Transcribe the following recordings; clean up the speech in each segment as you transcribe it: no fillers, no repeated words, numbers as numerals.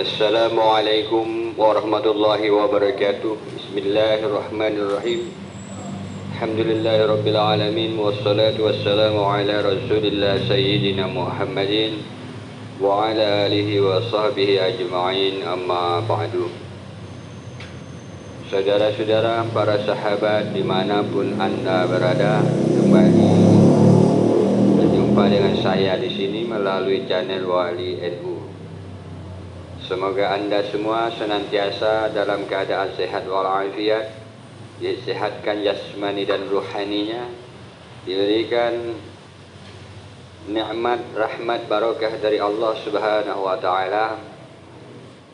Assalamualaikum warahmatullahi wabarakatuh. Bismillahirrahmanirrahim. Alhamdulillahirabbil alamin wassalatu wassalamu ala Rasulillah sayyidina Muhammadin wa ala alihi wa sahbihi ajma'in, amma ba'du. Saudara-saudara, para sahabat dimanapun Anda berada, kembali berjumpa dengan saya di sini melalui channel Wali NU. Semoga Anda semua senantiasa dalam keadaan sehat walafiat, disehatkan jasmani dan ruhaninya, diberikan nikmat, rahmat, barakah dari Allah Subhanahu wa taala,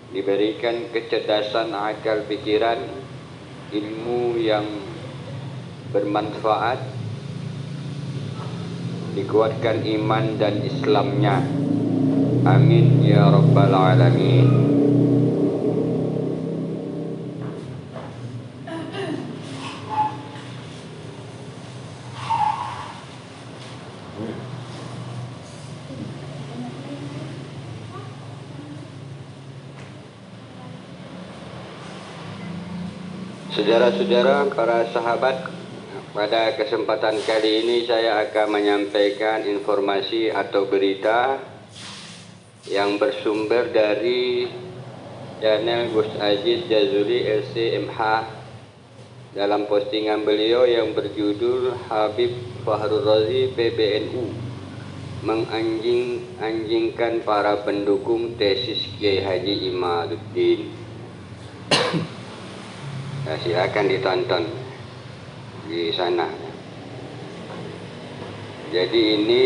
diberikan kecerdasan akal pikiran, ilmu yang bermanfaat, dikuatkan iman dan Islamnya. Amin ya rabbal alamin. Saudara-saudara, para sahabat, pada kesempatan kali ini saya akan menyampaikan informasi atau berita yang bersumber dari channel Gus Aziz Jazuli LCMH dalam postingan beliau yang berjudul Habib Fakhrul Razi PBNU menganjingkan para pendukung tesis Kiai Haji Imaduddin. Nah, silakan ditonton di sana. Jadi ini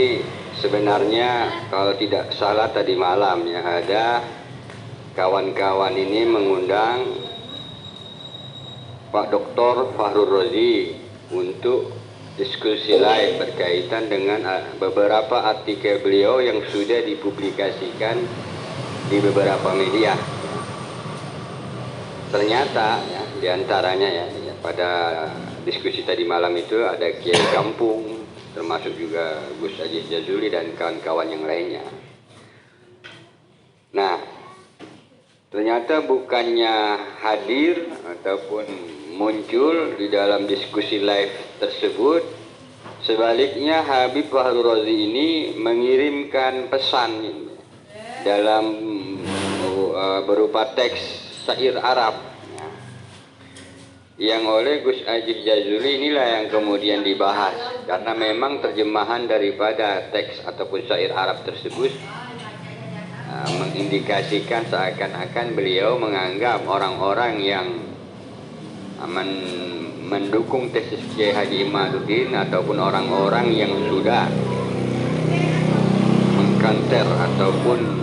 sebenarnya kalau tidak salah tadi malam ya, ada kawan-kawan ini mengundang Pak Dr. Fakhrul Razi untuk diskusi live berkaitan dengan beberapa artikel beliau yang sudah dipublikasikan di beberapa media. Ternyata ya, diantaranya ya pada diskusi tadi malam itu ada Kiai Kampung, termasuk juga Gus Aziz Jazuli dan kawan-kawan yang lainnya. Nah, ternyata bukannya hadir ataupun muncul di dalam diskusi live tersebut, sebaliknya Habib Fakhrul Razi ini mengirimkan pesan dalam berupa teks syair Arab yang oleh Gus Aziz Jazuli. Inilah yang kemudian dibahas, karena memang terjemahan daripada teks ataupun syair Arab tersebut mengindikasikan seakan-akan beliau menganggap orang-orang yang mendukung tesis Kiai Haji Imaduddin ataupun orang-orang yang sudah mengkanter ataupun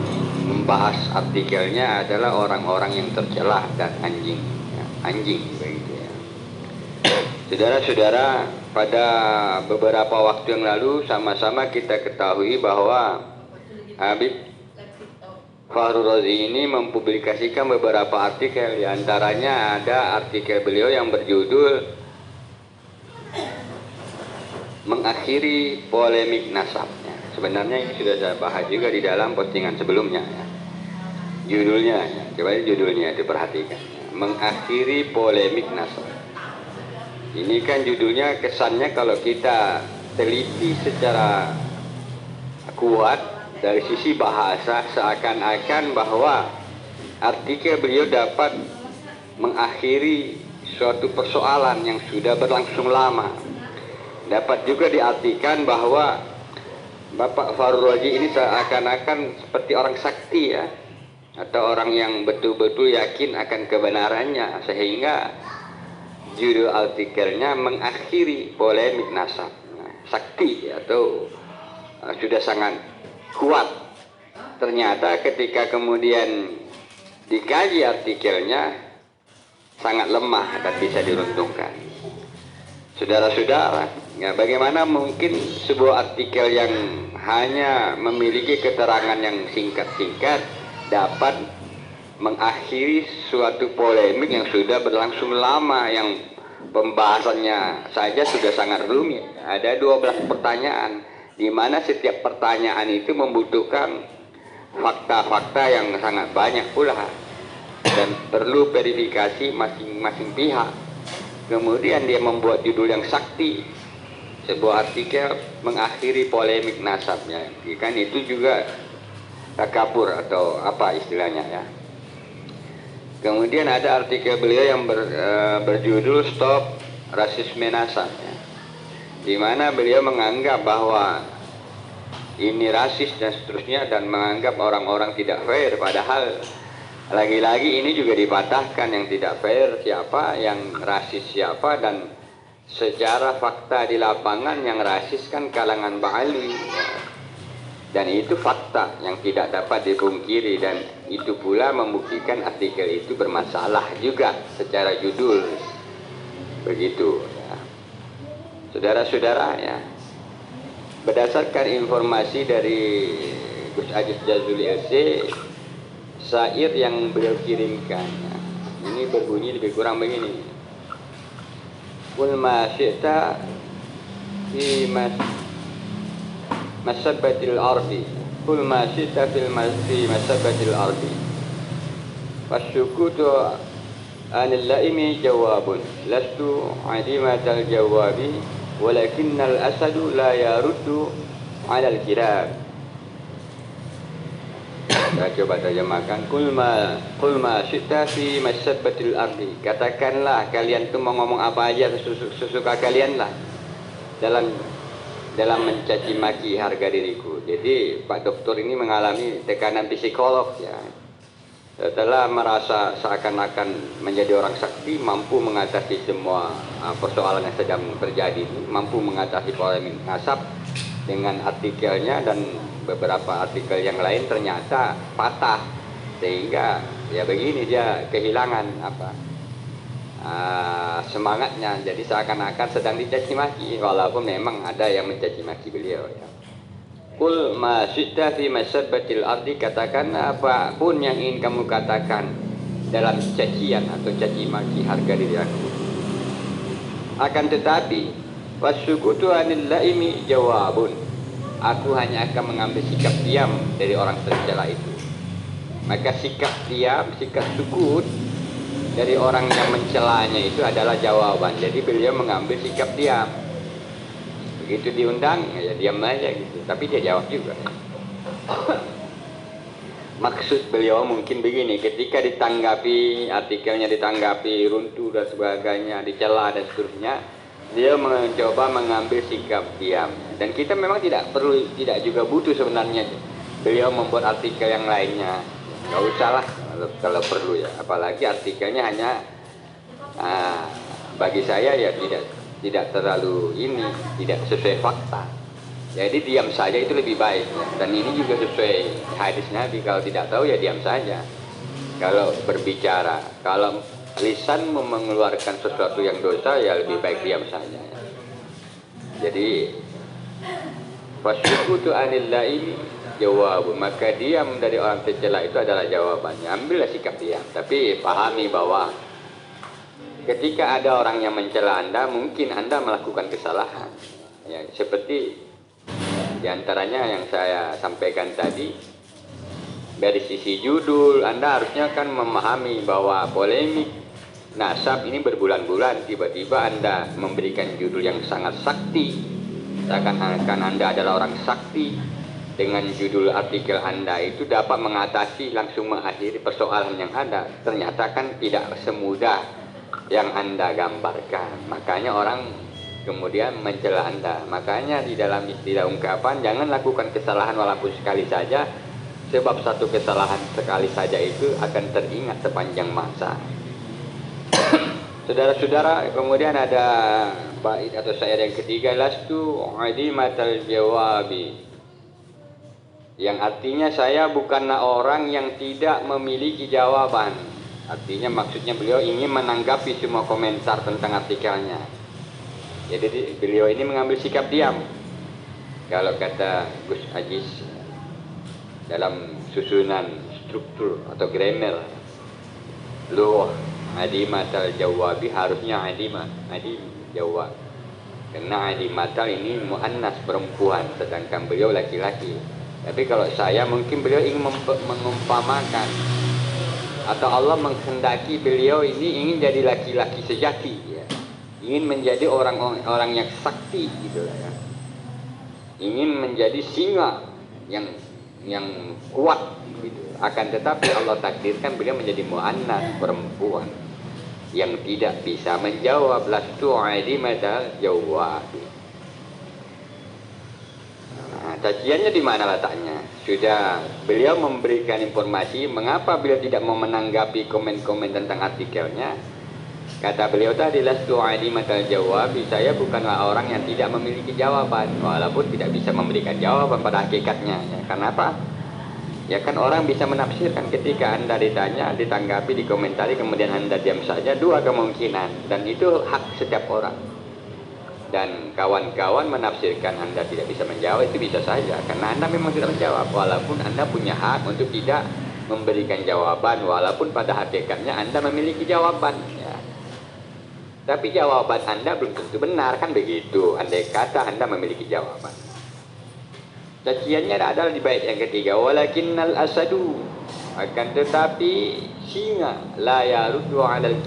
membahas artikelnya adalah orang-orang yang tercelah dan anjing begitu ya. Saudara-saudara, pada beberapa waktu yang lalu sama-sama kita ketahui bahwa Habib Fakhrul Razi ini mempublikasikan beberapa artikel. Di antaranya ada artikel beliau yang berjudul Mengakhiri Polemik Nasab. Sebenarnya ini sudah saya bahas juga di dalam postingan sebelumnya ya. Judulnya, coba judulnya diperhatikan, Mengakhiri Polemik Nasab. Ini kan judulnya kesannya kalau kita teliti secara kuat dari sisi bahasa seakan-akan bahwa artikel beliau dapat mengakhiri suatu persoalan yang sudah berlangsung lama. Dapat juga diartikan bahwa Bapak Fakhrul Razi ini seakan-akan seperti orang sakti ya, atau orang yang betul-betul yakin akan kebenarannya, sehingga judul artikelnya Mengakhiri Polemik Nasab. Sakti atau sudah sangat kuat. Ternyata ketika kemudian dikaji artikelnya sangat lemah dan bisa diruntuhkan. Saudara-saudara, ya bagaimana mungkin sebuah artikel yang hanya memiliki keterangan yang singkat-singkat dapat mengakhiri suatu polemik yang sudah berlangsung lama, yang pembahasannya saja sudah sangat rumit. Ada 12 pertanyaan, di mana setiap pertanyaan itu membutuhkan fakta-fakta yang sangat banyak pula dan perlu verifikasi masing-masing pihak. Kemudian dia membuat judul yang sakti, sebuah artikel mengakhiri polemik nasabnya. Kan itu juga takabur atau apa istilahnya ya. Kemudian ada artikel beliau yang berjudul Stop Rasisme Nasab ya, di mana beliau menganggap bahwa ini rasis dan seterusnya dan menganggap orang-orang tidak fair, padahal lagi-lagi ini juga dipatahkan yang tidak fair siapa, yang rasis siapa, dan secara fakta di lapangan yang rasis kan kalangan Ba'ali ya. Dan itu fakta yang tidak dapat dipungkiri, dan itu pula membuktikan artikel itu bermasalah juga secara judul. Begitu ya. Saudara-saudara ya, berdasarkan informasi dari Gus Aziz Jazuli LC, syair yang beliau kirimkan ya, ini berbunyi lebih kurang begini: Qul ma syi'ta fi masabbatil ardi, Qul ma syi'ta fi masabbatil ardi, wasyukutu anil laimi jawabun, lastu adimatal jawabi, walakinnal asadu la yaruddu alal kirab. Saya coba terjemahkan. Qul ma syi'ta fi masabbatil ardi, katakanlah kalian tuh mau ngomong apa aja sesuka kalian lah dalam mencaci maki harga diriku. Jadi Pak Doktor ini mengalami tekanan psikolog ya. Setelah merasa seakan-akan menjadi orang sakti, mampu mengatasi semua persoalan yang sedang terjadi ini, mampu mengatasi polemik nasab dengan artikelnya, dan beberapa artikel yang lain ternyata patah, sehingga ya begini dia kehilangan semangatnya. Jadi seakan-akan sedang dicaci maki, walaupun memang ada yang mencaci maki beliau ya. Qul ma syi'ta fi masabbatil ardi, katakan apapun yang ingin kamu katakan dalam cacian atau caci maki harga diri aku. Akan tetapi wasyukutu anil laimi jawabun, aku hanya akan mengambil sikap diam dari orang tercela itu. Maka sikap diam, sikap sukut dari orang yang mencelanya itu adalah jawaban. Jadi beliau mengambil sikap diam. Begitu diundang ya diam aja gitu, tapi dia jawab juga. Maksud beliau mungkin begini, ketika ditanggapi, artikelnya ditanggapi runtuh dan sebagainya, dicela dan seterusnya, dia mencoba mengambil sikap diam. Dan kita memang tidak juga butuh sebenarnya beliau membuat artikel yang lainnya, nggak usah lah kalau perlu ya, apalagi artikelnya hanya bagi saya ya tidak terlalu tidak sesuai fakta. Jadi diam saja itu lebih baik ya. Dan ini juga sesuai hadis Nabi, kalau tidak tahu ya diam saja. Kalau berbicara, kalau lisan mengeluarkan sesuatu yang dosa ya lebih baik diam saja ya. Jadi fasyukutu anil laimi jawab, maka diam dari orang tercela itu adalah jawabannya. Ambillah sikap diam, tapi pahami bahwa ketika ada orang yang mencela Anda, mungkin Anda melakukan kesalahan. Ya, seperti diantaranya yang saya sampaikan tadi, dari sisi judul, Anda harusnya kan memahami bahwa polemik nasab ini berbulan-bulan, tiba-tiba Anda memberikan judul yang sangat sakti, seakan-akan Anda adalah orang sakti. Dengan judul artikel Anda itu dapat mengatasi, langsung mengakhiri persoalan yang ada. Ternyata kan tidak semudah yang Anda gambarkan. Makanya orang kemudian mencela Anda. Makanya di dalam istilah ungkapan, jangan lakukan kesalahan walaupun sekali saja, sebab satu kesalahan sekali saja itu akan teringat sepanjang masa. Saudara-saudara, kemudian ada bait atau syair yang ketiga, lastu adimatal jawabi, yang artinya saya bukanlah orang yang tidak memiliki jawaban. Artinya maksudnya beliau ingin menanggapi semua komentar tentang artikelnya. Jadi beliau ini mengambil sikap diam. Kalau kata Gus Aziz dalam susunan struktur atau grammar, luh adimatal jawabi harusnya adim jawab. Karena adimatal ini muannas perempuan, sedangkan beliau laki-laki. Tapi kalau saya mungkin beliau ingin mengumpamakan, atau Allah menghendaki beliau ini ingin jadi laki-laki sejati, ya. Ingin menjadi orang yang sakti gitu ya. Ingin menjadi singa yang kuat gitu. Akan tetapi Allah takdirkan beliau menjadi muannas, perempuan yang tidak bisa menjawab, lastu alimatal jawab. Nah, caciannya di mana letaknya? Sudah beliau memberikan informasi, mengapa beliau tidak mau menanggapi komen-komen tentang artikelnya? Kata beliau tadi, lastu alimatal jawab, saya bukanlah orang yang tidak memiliki jawaban, walaupun tidak bisa memberikan jawaban pada hakikatnya. Ya, kenapa? Ya kan orang bisa menafsirkan, ketika Anda ditanya, ditanggapi, dikomentari, kemudian Anda diam saja, dua kemungkinan, dan itu hak setiap orang. Dan kawan-kawan menafsirkan Anda tidak bisa menjawab, itu bisa saja, karena Anda memang tidak menjawab, walaupun Anda punya hak untuk tidak memberikan jawaban, walaupun pada hakikatnya Anda memiliki jawaban. Ya. Tapi jawaban Anda belum tentu benar, kan begitu, andai kata Anda memiliki jawaban. Caciannya adalah di bait yang ketiga, walakinnal asadu, akan tetapi singa la yaruddu alal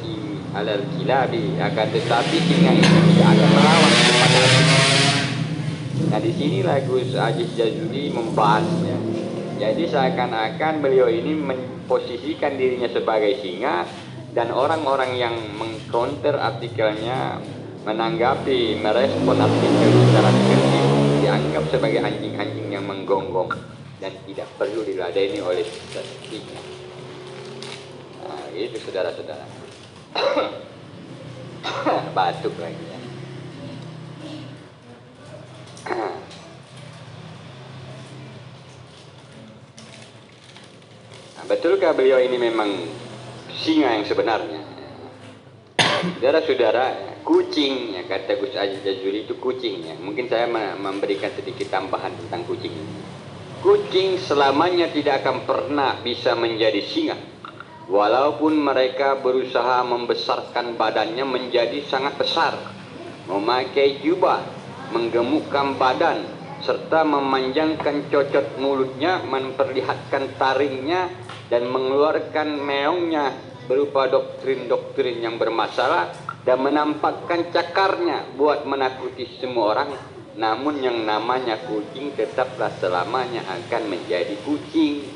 kilabi, akan tetapi singa itu tidak akan melawan kepada singa. Nah, di sinilah Gus Aziz Jazuli membahasnya. Jadi seakan-akan beliau ini memposisikan dirinya sebagai singa, dan orang-orang yang mengcounter artikelnya, menanggapi, merespon artikel secara negatif, dianggap sebagai anjing-anjing yang menggonggong dan tidak perlu diladeni oleh singa. Nah, itu saudara-saudara. Batuk lagi ya. Nah, betulkah beliau ini memang singa yang sebenarnya? Saudara-saudara, kucing, ya, kata Gus Aziz Jazuli itu kucing, ya. Mungkin saya memberikan sedikit tambahan tentang kucing ini. Kucing selamanya tidak akan pernah bisa menjadi singa, walaupun mereka berusaha membesarkan badannya menjadi sangat besar, memakai jubah, menggemukkan badan, serta memanjangkan cocot mulutnya, memperlihatkan taringnya, dan mengeluarkan meongnya berupa doktrin-doktrin yang bermasalah, dan menampakkan cakarnya buat menakuti semua orang. Namun yang namanya kucing tetaplah selamanya akan menjadi kucing.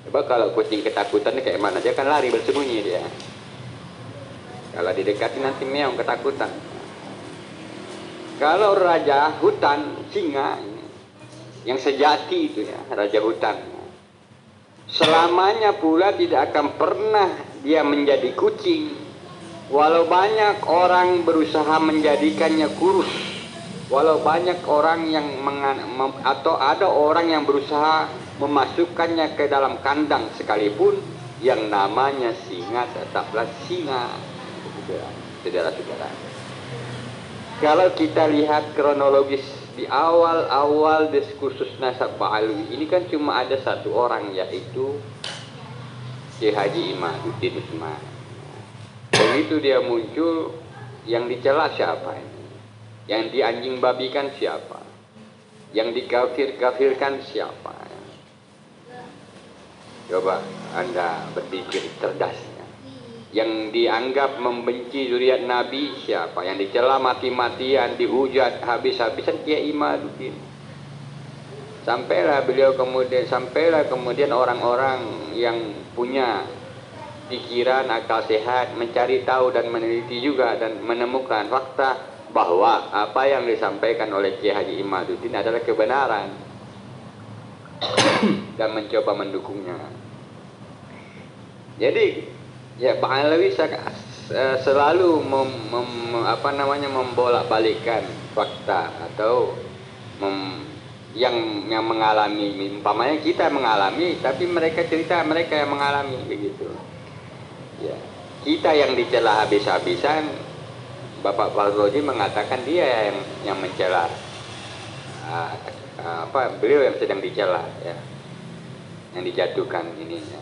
Coba kalau kucing ketakutan kayak mana? Dia kan lari bersembunyi dia. Kalau didekati nanti meong ketakutan. Kalau raja hutan, singa yang sejati itu ya, raja hutan, selamanya pula tidak akan pernah dia menjadi kucing, walau banyak orang berusaha menjadikannya kurus, walau banyak orang yang atau ada orang yang berusaha memasukkannya ke dalam kandang sekalipun, yang namanya singa tetaplah singa. Saudara-saudara, kalau kita lihat kronologis di awal-awal diskursus Nasab Ba'alwi ini kan cuma ada satu orang, yaitu Kiai Haji Imaduddin Usman. Begitu dia muncul, yang dicela siapa ini? Yang dianjing babikan siapa? Yang dikafir-kafirkan siapa? Coba Anda berpikir cerdasnya. Yang dianggap membenci zuriat Nabi siapa? Yang dicela mati-matian, dihujat habis-habisan Kiai Imaduddin. Sampailah kemudian orang-orang yang punya pikiran akal sehat mencari tahu dan meneliti juga, dan menemukan fakta bahwa apa yang disampaikan oleh Kiai Haji Imaduddin adalah kebenaran dan mencoba mendukungnya. Jadi ya, Ba'alawi selalu membolak-balikkan fakta, atau yang mengalami, umpamanya kita mengalami, tapi mereka cerita mereka yang mengalami, begitu. Ya, kita yang dicela habis-habisan, Bapak Fahroji mengatakan dia yang mencela, beliau yang sedang dicela, ya, yang dijatuhkan ininya.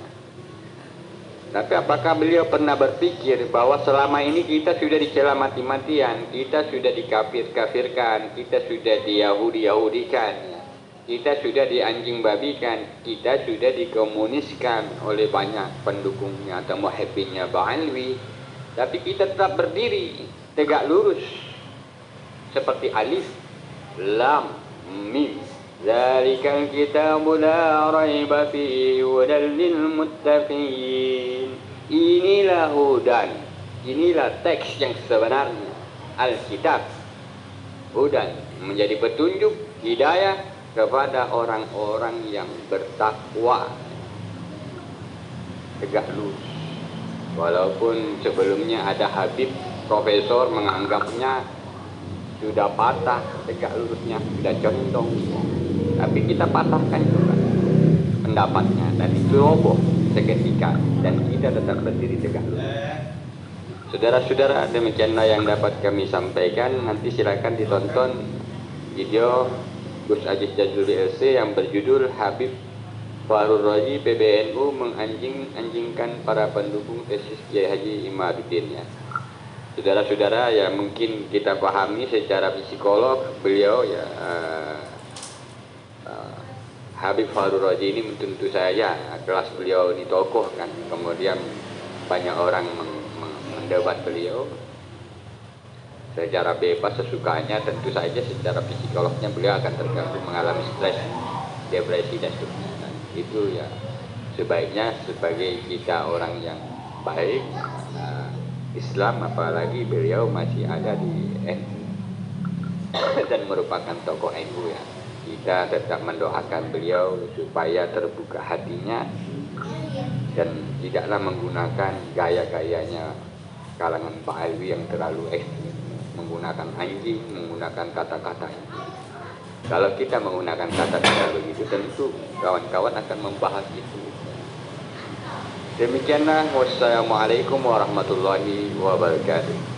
Tapi apakah beliau pernah berpikir bahwa selama ini kita sudah dicela mati-matian, kita sudah dikafir-kafirkan, kita sudah diyahudi-yahudikan, ya. kita sudah dianjing babikan, kita sudah dikomuniskan oleh banyak pendukungnya atau muhibbinnya Ba'alwi, tapi kita tetap berdiri tegak lurus seperti alif lam mim. Zalikal kitabu la raiba fihi hudal lil muttaqin. Inilah hudan, inilah teks yang sebenarnya. Alkitab hudan, menjadi petunjuk hidayah kepada orang-orang yang bertakwa, tegak lurus. Walaupun sebelumnya ada Habib profesor menganggapnya sudah patah tegak lurusnya, sudah condong, tapi kita patahkan juga pendapatnya dan itu roboh seketika dan kita tetap berdiri tegak lurus. Saudara-saudara, demikianlah yang dapat kami sampaikan. Nanti silakan ditonton video Gus Aziz Jazuli LC yang berjudul Habib Fahru Razi PBNU menganjing-anjingkan para pendukung tesis Kiai Haji Imaduddin, ya. Saudara-saudara, ya mungkin kita pahami secara psikolog beliau, ya, Habib Fahru Razi ini tentu saja kelas beliau ini tokoh kan, kemudian banyak orang mendebat beliau secara bebas sesukanya, tentu saja secara psikolognya beliau akan terganggu, mengalami stres, depresi dan seterusnya. Itu ya sebaiknya sebagai kita orang yang baik, Islam, apalagi beliau masih ada di NU dan merupakan tokoh NU, ya. Kita tetap mendoakan beliau supaya terbuka hatinya dan tidaklah menggunakan gaya-gayanya kalangan Ba'alwi yang terlalu ekstrim, menggunakan anjing, menggunakan kata-kata itu. Kalau kita menggunakan kata-kata begitu, tentu kawan-kawan akan membahas itu. Demikianlah, wassalamualaikum warahmatullahi wabarakatuh.